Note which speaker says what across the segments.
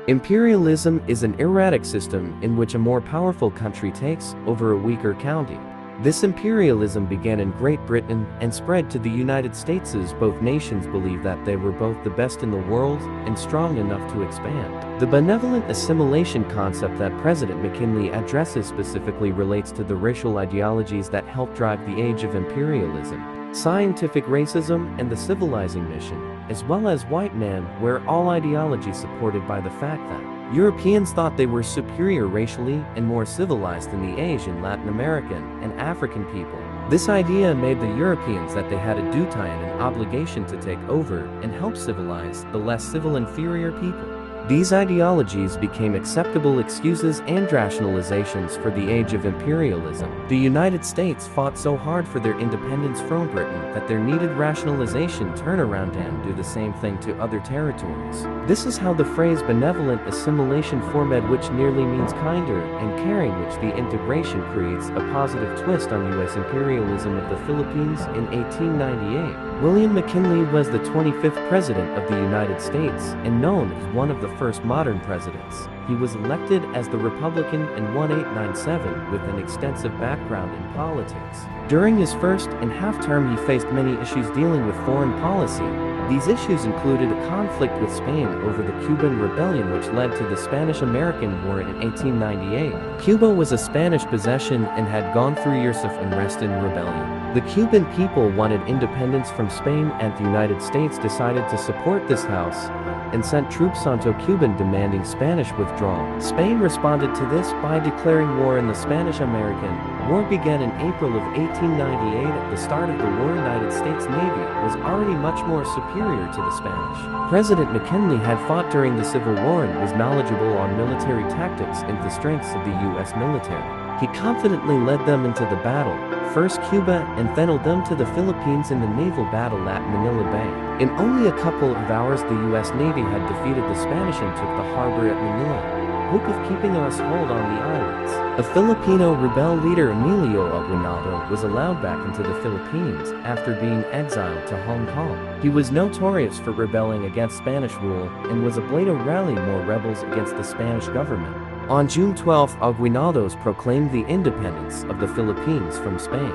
Speaker 1: Imperialism is an erratic system in which a more powerful country takes over a weaker county. This imperialism began in Great Britain and spread to the United States as both nations believed that they were both the best in the world and strong enough to expand. The benevolent assimilation concept that President McKinley addresses specifically relates to the racial ideologies that helped drive the age of imperialism, scientific racism, and the civilizing mission, as well as white man, where all ideology supported by the fact that Europeans thought they were superior racially and more civilized than the Asian, Latin American, and African people. This idea made the Europeans that they had a duty and an obligation to take over and help civilize the less civil inferior people. These ideologies became acceptable excuses and rationalizations for the age of imperialism. The United States fought so hard for their independence from Britain that there needed rationalization turn around and do the same thing to other territories. This is how the phrase benevolent assimilation formed, which nearly means kinder and caring, which the integration creates a positive twist on U.S. imperialism of the Philippines in 1898. William McKinley was the 25th President of the United States and known as one of the first modern presidents. He was elected as the Republican in 1897 with an extensive background in politics. During his first and half term, he faced many issues dealing with foreign policy. These issues included a conflict with Spain over the Cuban Rebellion, which led to the Spanish-American War in 1898. Cuba was a Spanish possession and had gone through years of unrest and rebellion. The Cuban people wanted independence from Spain, and the United States decided to support this house and sent troops onto Cuba demanding Spanish withdrawal. Spain responded to this by declaring war, and the Spanish-American War began in April of 1898. At the start of the war, the United States Navy was already much more superior to the Spanish. President McKinley had fought during the Civil War and was knowledgeable on military tactics and the strengths of the U.S. military. He confidently led them into the battle, first Cuba and then them to the Philippines in the naval battle at Manila Bay. In only a couple of hours, the U.S. Navy had defeated the Spanish and took the harbor at Manila, hope of keeping us hold on the islands. A Filipino rebel leader, Emilio Aguinaldo, was allowed back into the Philippines after being exiled to Hong Kong. He was notorious for rebelling against Spanish rule and was able to rally more rebels against the Spanish government. On June 12, Aguinaldo proclaimed the independence of the Philippines from Spain.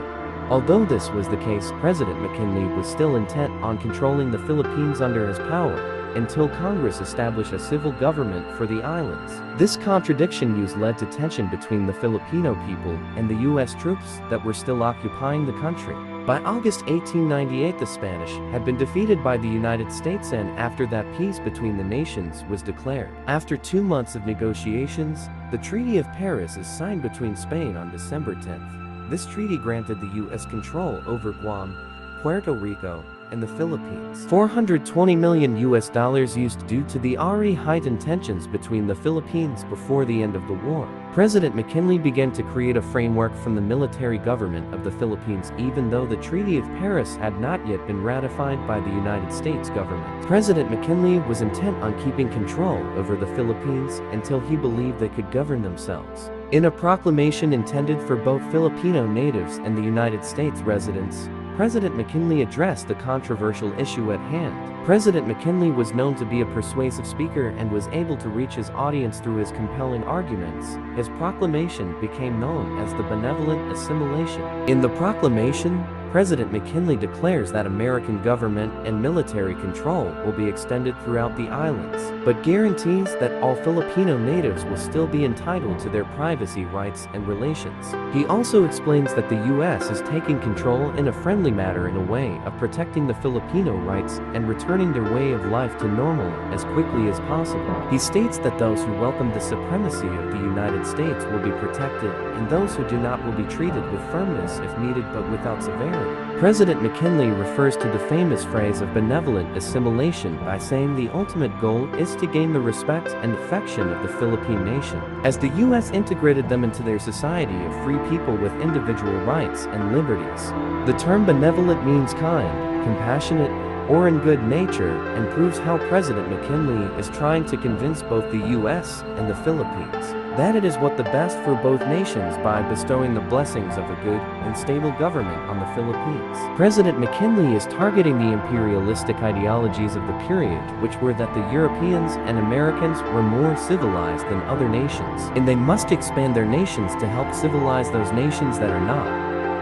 Speaker 1: Although this was the case, President McKinley was still intent on controlling the Philippines under his power until Congress established a civil government for the islands. This contradiction led to tension between the Filipino people and the U.S. troops that were still occupying the country. By August 1898, the Spanish had been defeated by the United States, and after that, peace between the nations was declared. After 2 months of negotiations, the Treaty of Paris is signed between Spain on December 10th. This treaty granted the U.S. control over Guam, Puerto Rico, and the Philippines. $420 million used due to the already heightened tensions between the Philippines before the end of the war. President McKinley began to create a framework from the military government of the Philippines, even though the Treaty of Paris had not yet been ratified by the United States government. President McKinley was intent on keeping control over the Philippines until he believed they could govern themselves. In a proclamation intended for both Filipino natives and the United States residents, President McKinley addressed the controversial issue at hand. President McKinley was known to be a persuasive speaker and was able to reach his audience through his compelling arguments. His proclamation became known as the Benevolent Assimilation. In the proclamation, President McKinley declares that American government and military control will be extended throughout the islands, but guarantees that all Filipino natives will still be entitled to their privacy rights and relations. He also explains that the U.S. is taking control in a friendly manner in a way of protecting the Filipino rights and returning their way of life to normal as quickly as possible. He states that those who welcome the supremacy of the United States will be protected, and those who do not will be treated with firmness if needed but without severity. President McKinley refers to the famous phrase of benevolent assimilation by saying the ultimate goal is to gain the respect and affection of the Philippine nation, as the U.S. integrated them into their society of free people with individual rights and liberties. The term benevolent means kind, compassionate, or in good nature, and proves how President McKinley is trying to convince both the U.S. and the Philippines that it is what the best for both nations by bestowing the blessings of a good and stable government on the Philippines. President McKinley is targeting the imperialistic ideologies of the period, which were that the Europeans and Americans were more civilized than other nations, and they must expand their nations to help civilize those nations that are not.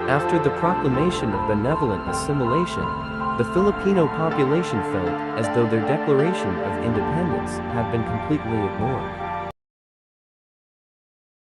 Speaker 1: After the proclamation of benevolent assimilation, the Filipino population felt as though their declaration of independence had been completely ignored.